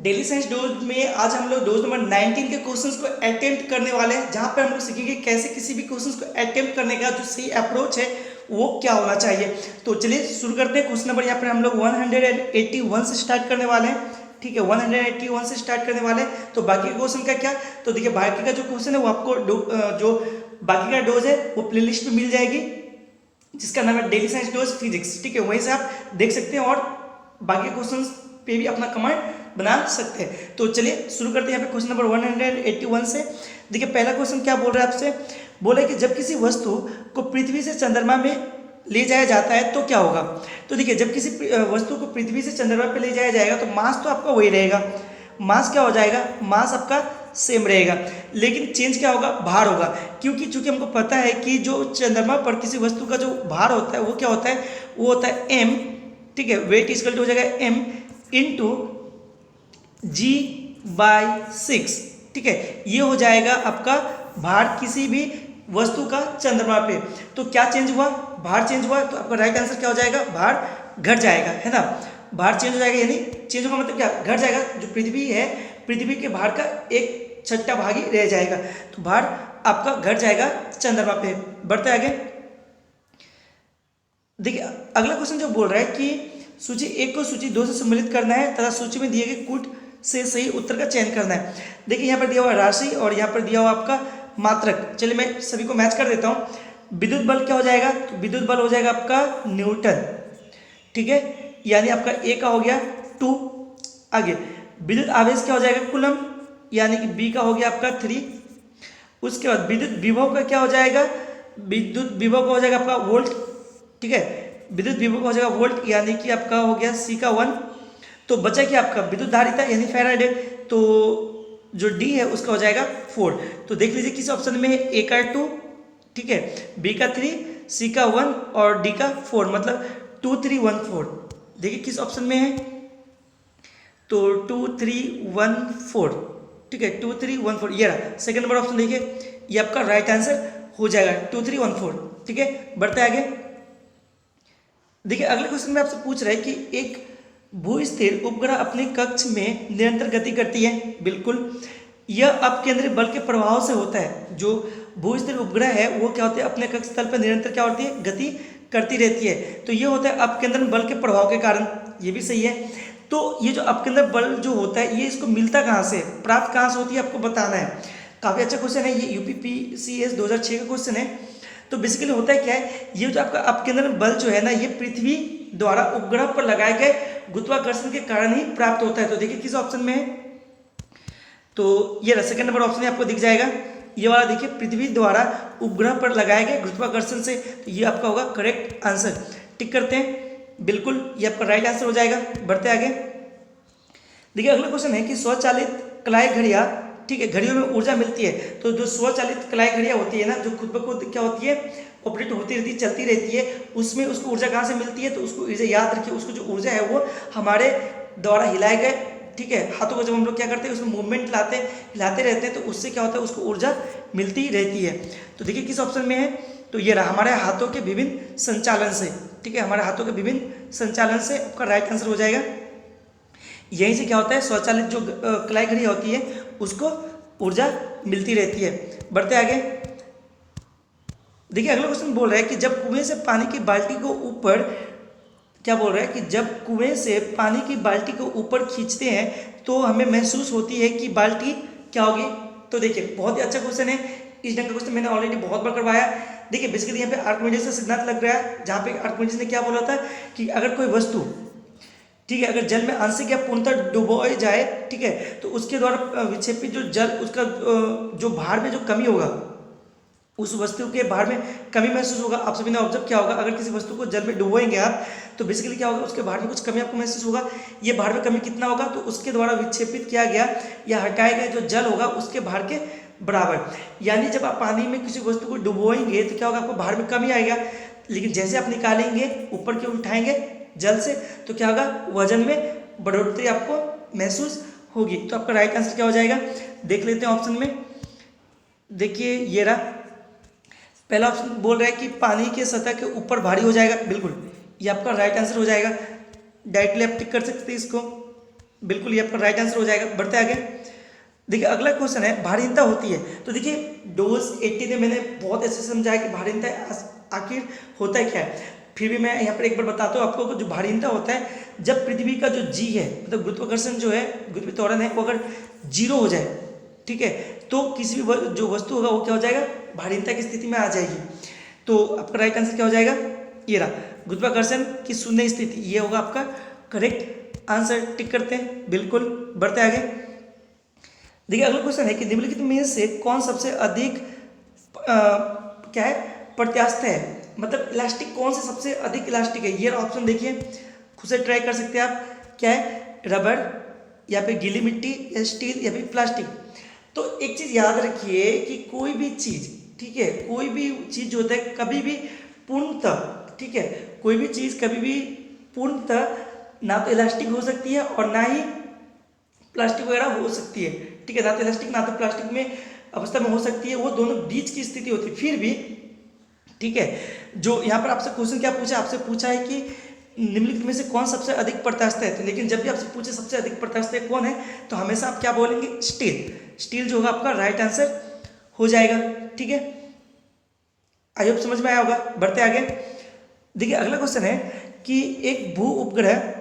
Daily science dose में आज हम लोग डोज नंबर 19 के क्वेश्चंस को अटेम्प्ट करने वाले हैं, जहां पर हम लोग सीखेंगे कैसे किसी भी क्वेश्चंस को अटेम्प्ट करने का जो सही अप्रोच है वो क्या होना चाहिए। तो चलिए शुरू करते हैं। क्वेश्चन नंबर यहाँ पर हम लोग 181 से स्टार्ट करने वाले हैं। ठीक है, 181 से स्टार्ट करने वाले हैं। तो बाकी क्वेश्चन का क्या, तो देखिए बाकी का जो क्वेश्चन है वो आपको जो बाकी का डोज है वो प्लेलिस्ट में मिल जाएगी, जिसका नाम है डेली साइंस डोज फिजिक्स। ठीक है, वहीं से आप देख सकते हैं और बाकी क्वेश्चंस पे भी अपना कमेंट बना सकते हैं। तो चलिए शुरू करते हैं यहाँ पे क्वेश्चन नंबर 181 से। देखिए पहला क्वेश्चन क्या बोल रहा है आपसे, बोले कि जब किसी वस्तु को पृथ्वी से चंद्रमा में ले जाया जाता है तो क्या होगा। तो देखिए जब किसी वस्तु को पृथ्वी से चंद्रमा पे ले जाया जाएगा तो मास तो आपका वही रहेगा, मास क्या हो जाएगा, मास आपका सेम रहेगा, लेकिन चेंज क्या होगा, भार होगा। क्योंकि चूंकि हमको पता है कि जो चंद्रमा पर किसी वस्तु का जो भार होता है वो क्या होता है, वो होता है m। ठीक है, वेट इक्वल टू हो जाएगा m इंटू G/6। ठीक है, ये हो जाएगा आपका भार किसी भी वस्तु का चंद्रमा पे। तो क्या चेंज हुआ, भार चेंज हुआ, तो आपका राइट आंसर क्या हो जाएगा, भार घट जाएगा, है ना। भार चेंज हो जाएगा, यानी चेंज होगा मतलब क्या, घट जाएगा। जो पृथ्वी है, पृथ्वी के भार का 1/6 भाग ही रह जाएगा, तो भार आपका घट जाएगा चंद्रमा पे। बढ़ते आगे। देखिए अगला क्वेश्चन जो बोल रहा है कि सूची 1 को सूची 2 से सम्मिलित करना है तथा सूची में दिए गए कूट से सही उत्तर का चयन करना है। देखिए यहाँ पर दिया हुआ राशि और यहाँ पर दिया हुआ आपका मात्रक। चलिए मैं सभी को मैच कर देता हूँ। विद्युत बल क्या हो जाएगा, तो विद्युत बल हो जाएगा आपका न्यूटन। ठीक है, यानी आपका ए का हो गया 2। आगे विद्युत आवेश क्या हो जाएगा, कूलम, यानी कि बी का हो गया आपका 3। उसके बाद विद्युत विभव का क्या हो जाएगा, विद्युत विभव का हो जाएगा आपका वोल्ट। ठीक है, विद्युत विभव का हो जाएगा वोल्ट, यानी कि आपका हो गया सी का 1। तो बचा क्या आपका विद्युत धारिता यानी फैराडे, तो जो डी है उसका हो जाएगा 4। तो देख लीजिए किस ऑप्शन में है, ए का 2, ठीक है, बी का 3, सी का 1 और डी का 4, मतलब 2 3 1 4। देखिए किस ऑप्शन में है, तो 2 3 1 4। ठीक है, 2 3 1 4, ये रहा सेकंड नंबर ऑप्शन। देखिए ये आपका राइट आंसर हो जाएगा 2 3 1 4। ठीक है, बढ़ते आगे। देखिए अगले क्वेश्चन में आपसे पूछ रहा है कि एक भू-स्थिर उपग्रह अपने कक्ष में निरंतर गति करती है। बिल्कुल, यह अपकेंद्री बल के प्रभाव से होता है। जो भू-स्थिर उपग्रह है वो क्या होते हैं, अपने कक्ष तल पर निरंतर क्या होती है, गति करती रहती है। तो ये होता है अपकेंद्रन बल के प्रभाव के कारण, ये भी सही है। तो ये जो अपकेंद्र बल जो होता है ये इसको मिलता कहाँ से, प्राप्त कहाँ से होती है, आपको बताना है। काफ़ी अच्छा क्वेश्चन है ये, UPPCS 2006 का क्वेश्चन है। तो बेसिकली होता है क्या है, ये जो आपका अपकेंद्रन बल जो है ना, ये पृथ्वी द्वारा उपग्रह पर लगाए गए गुरुत्वाकर्षण के कारण ही प्राप्त होता है। तो देखिए किस ऑप्शन में है, तो ये सेकंड नंबर ऑप्शन आपको दिख जाएगा, ये वाला देखिए, पृथ्वी द्वारा उपग्रह पर लगाए गए गुरुत्वाकर्षण से। तो ये आपका होगा करेक्ट आंसर। टिक करते हैं, बिल्कुल ये आपका राइट आंसर हो जाएगा। बढ़ते आगे। देखिए अगला क्वेश्चन है कि स्वचालित कलाई घड़ियाँ, ठीक है, घड़ियों में ऊर्जा मिलती है। तो जो स्वचालित कलाई घड़ियाँ होती है ना, जो खुद ब खुद क्या होती है, ऑपरेट होती रहती है, चलती रहती है, उसमें उसको ऊर्जा कहाँ से मिलती है, तो उसको ऊर्जा याद रखिए, उसको जो ऊर्जा है वो हमारे द्वारा हिलाए गए, ठीक है, हाथों को जब हम लोग क्या करते हैं उसमें मूवमेंट लाते हिलाते रहते हैं, तो उससे क्या होता है, उसको ऊर्जा मिलती रहती है। तो देखिए किस ऑप्शन में है, तो ये रहा हमारे हाथों के विभिन्न संचालन से। ठीक है, हमारे हाथों के विभिन्न संचालन से आपका राइट आंसर हो जाएगा। यहीं से क्या होता है, स्वचालित जो कलाई घड़ी होती है उसको ऊर्जा मिलती रहती है। बढ़ते आगे। देखिए अगला क्वेश्चन बोल रहा है कि जब कुएं से पानी की बाल्टी को ऊपर, क्या बोल रहा है कि जब कुएं से पानी की बाल्टी को ऊपर खींचते हैं तो हमें महसूस होती है कि बाल्टी क्या होगी। तो देखिए बहुत ही अच्छा क्वेश्चन है, इस ढंग का क्वेश्चन मैंने ऑलरेडी बहुत बार करवाया। देखिए बेसिकली यहाँ पे आर्किमिडीज का सिद्धांत लग रहा है, जहाँ पे आर्किमिडीज ने क्या बोला था कि अगर कोई वस्तु, ठीक है, अगर जल में आंशिक या पूर्णतः डुबोई जाए, ठीक है, तो उसके द्वारा विक्षेपित जो जल, उसका जो भार में जो कमी होगा, उस वस्तु के भार में कमी महसूस होगा। आप सभी ने ऑब्जर्व किया होगा, अगर किसी वस्तु को जल में डुबोएंगे आप, तो बेसिकली क्या होगा, उसके भार में कुछ कमी आपको महसूस होगा। ये भार में कमी कितना होगा, तो उसके द्वारा विक्षेपित किया गया या हटाया गया जो जल होगा उसके भार के बराबर। यानी जब आप पानी में किसी वस्तु को डुबोएंगे तो क्या होगा, आपको भार में कमी आएगा, लेकिन जैसे आप निकालेंगे ऊपर की ओर उठाएंगे जल से, तो क्या होगा, वजन में बढ़ोतरी आपको महसूस होगी। तो आपका राइट आंसर क्या हो जाएगा, देख लेते हैं ऑप्शन में। देखिए ये रहा पहला ऑप्शन, बोल रहा है कि पानी के सतह के ऊपर भारी हो जाएगा। बिल्कुल ये आपका राइट आंसर हो जाएगा, डायरेक्टली आप टिक कर सकते हैं इसको। बिल्कुल ये आपका राइट आंसर हो जाएगा। बढ़ते आगे। देखिए अगला क्वेश्चन है भारीनता होती है। तो देखिए डोज 80 ने मैंने बहुत अच्छे से समझाया कि भारीनता आखिर होता है क्या है। फिर भी मैं यहाँ पर एक बार बताता हूँ आपको, जो भारीनता होता है जब पृथ्वी का जो जी है, मतलब गुरुत्वाकर्षण जो है, गुरुत्वीय त्वरण है, वो अगर जीरो हो जाए, ठीक है, तो किसी भी जो वस्तु होगा वो क्या हो जाएगा, भारीनता की स्थिति में आ जाएगी। तो आपका राइट आंसर क्या हो जाएगा, ये रहा, गुरुत्वाकर्षण की शून्य स्थिति, ये होगा आपका करेक्ट आंसर। टिक करते हैं, बिल्कुल। बढ़ते आगे। देखिए अगला क्वेश्चन है कि निम्नलिखित में से कौन सबसे अधिक क्या है, प्रत्यास्थ है, मतलब इलास्टिक कौन से सबसे अधिक इलास्टिक है। ये ऑप्शन देखिए, खुद से ट्राई कर सकते हैं आप। क्या है, रबर या फिर गीली मिट्टी या स्टील या फिर प्लास्टिक। तो एक चीज याद रखिए कि कोई भी चीज, ठीक है, कोई भी चीज जो होता है कभी भी पूर्णतः, ठीक है, कोई भी चीज कभी भी पूर्णतः ना तो इलास्टिक हो सकती है और ना ही प्लास्टिक वगैरह हो सकती है, ठीक है, ना तो इलास्टिक ना तो प्लास्टिक में अवस्था में हो सकती है, वो दोनों बीच की स्थिति होती है। फिर भी, ठीक है, जो यहाँ पर आपसे क्वेश्चन क्या पूछा, आपसे पूछा है कि निम्नलिखित में से कौन सबसे अधिक प्रत्यास्थ है। लेकिन जब भी आपसे पूछे सबसे अधिक प्रत्यास्थ कौन है, तो हमेशा आप क्या बोलेंगे, स्टील। स्टील जो होगा आपका राइट आंसर हो जाएगा, ठीक है। आई होप समझ में आया होगा। बढ़ते आगे। देखिए अगला क्वेश्चन है कि एक भू उपग्रह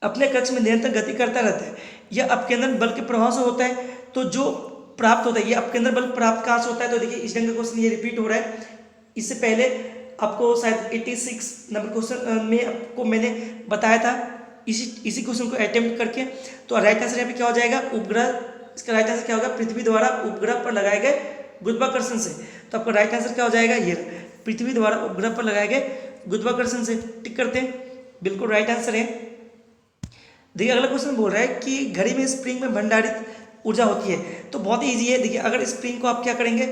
अपने कक्ष में निरंतर गति करता रहता है, यह अपकेंद्र बल के प्रभाव से होता है। तो जो प्राप्त होता है, ये अपकेंद्र बल प्राप्त कहाँ से होता है। तो देखिए इस ढंग का क्वेश्चन ये रिपीट हो रहा है। इससे पहले आपको शायद 86 नंबर क्वेश्चन में आपको मैंने बताया था, इसी क्वेश्चन को अटेम्प्ट करके। तो राइट आंसर यहाँ पे क्या हो जाएगा, उपग्रह। इसका राइट आंसर क्या होगा, पृथ्वी द्वारा उपग्रह पर लगाए गए गुरुत्वाकर्षण से। तो आपका राइट आंसर क्या हो जाएगा, ये पृथ्वी द्वारा उपग्रह पर लगाए गए गुरुत्वाकर्षण से। टिक करते हैं, बिल्कुल राइट आंसर है। देखिए अगला क्वेश्चन बोल रहा है कि घड़ी में स्प्रिंग में भंडारित ऊर्जा होती है। तो बहुत ही ईजी है। देखिए अगर स्प्रिंग को आप क्या करेंगे,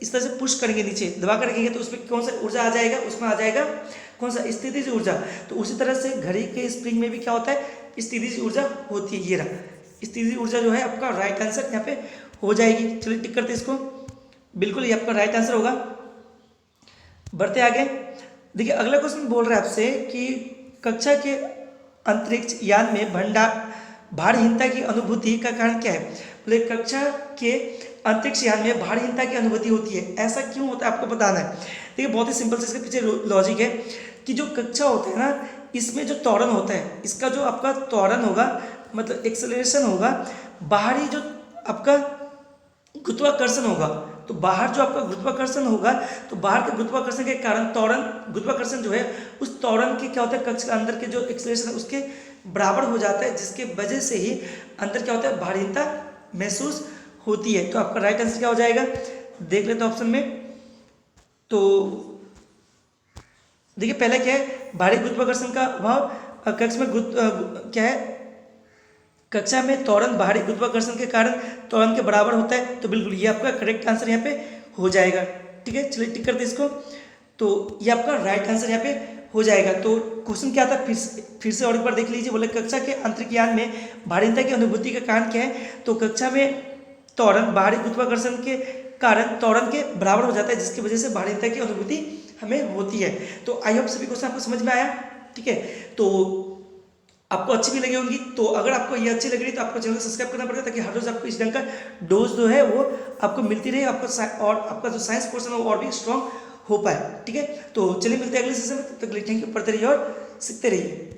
इस तरह से पुश करेंगे, नीचे दबा कर रखेंगे, तो उसमें कौन सा ऊर्जा आ जाएगा, उसमें आ जाएगा कौन सा, स्थितिज ऊर्जा। तो उसी तरह से घड़ी के स्प्रिंग में भी क्या होता है, स्थितिज ऊर्जा होती है। ये रहा, स्थितिज ऊर्जा जो है आपका राइट आंसर यहाँ पे हो जाएगी। चलिए टिक करते हैं इसको, बिल्कुल ये आपका राइट आंसर होगा। बढ़ते आगे। देखिए अगला क्वेश्चन बोल रहा है आपसे कि कक्षा के अंतरिक्ष यान में भारहीनता की अनुभूति का कारण क्या है। बोले कक्षा के अंतरिक्ष यान में भारहीनता की अनुभूति होती है, ऐसा क्यों होता है आपको बताना है। देखिए बहुत ही सिंपल से इसके पीछे लॉजिक है कि जो कक्षा होता है ना, इसमें जो त्वरण होता है, इसका जो आपका त्वरण होगा, मतलब एक्सेलरेशन होगा, बाहरी जो आपका गुरुत्वाकर्षण होगा, तो बाहर जो आपका गुरुत्वाकर्षण होगा, तो बाहर के गुरुत्वाकर्षण के कारण त्वरण, गुरुत्वाकर्षण जो है उस त्वरण के क्या होता है, कक्ष के अंदर के जो एक्सेलरेशन है उसके बराबर हो जाता है, जिसके वजह से ही अंदर क्या होता है, भारीनता महसूस होती है। तो आपका राइट आंसर क्या हो जाएगा, देख लेते हैं ऑप्शन में। तो देखिए पहला क्या है, भारी गुरुत्वाकर्षण का अभाव कक्ष में क्या है, कक्षा में त्वरण भारी गुरुत्वाकर्षण के कारण त्वरण के बराबर होता है। तो बिल्कुल ये आपका करेक्ट आंसर यहाँ पे हो जाएगा, ठीक है। चलिए टिक करते इसको, तो ये आपका राइट आंसर यहाँ पे हो जाएगा। तो क्वेश्चन क्या था, फिर से और एक बार देख लीजिए। बोले कक्षा के अंतरिक्ष यान में भारीनता की अनुभूति का कारण क्या है। तो कक्षा में त्वरण बाहरी गुरुत्वाकर्षण के कारण त्वरण के बराबर हो जाता है, जिसकी वजह से भारीनता की अनुभूति हमें होती है। तो आई होप सभी क्वेश्चन आपको समझ में आया, ठीक है। तो आपको अच्छी भी लगी होंगी। तो अगर आपको ये अच्छी लग रही है तो आपको चैनल को सब्सक्राइब करना पड़ेगा, ताकि हर रोज आपको इस ढंग का डोज जो है वो आपको मिलती रहे, आपको और आपका जो साइंस पोर्शन है वो और भी स्ट्रॉन्ग हो पाए, ठीक है। तो चलिए मिलते हैं अगले सेशन में, तब तक के लिए थैंक यू। पढ़ते रहिए और सीखते रहिए।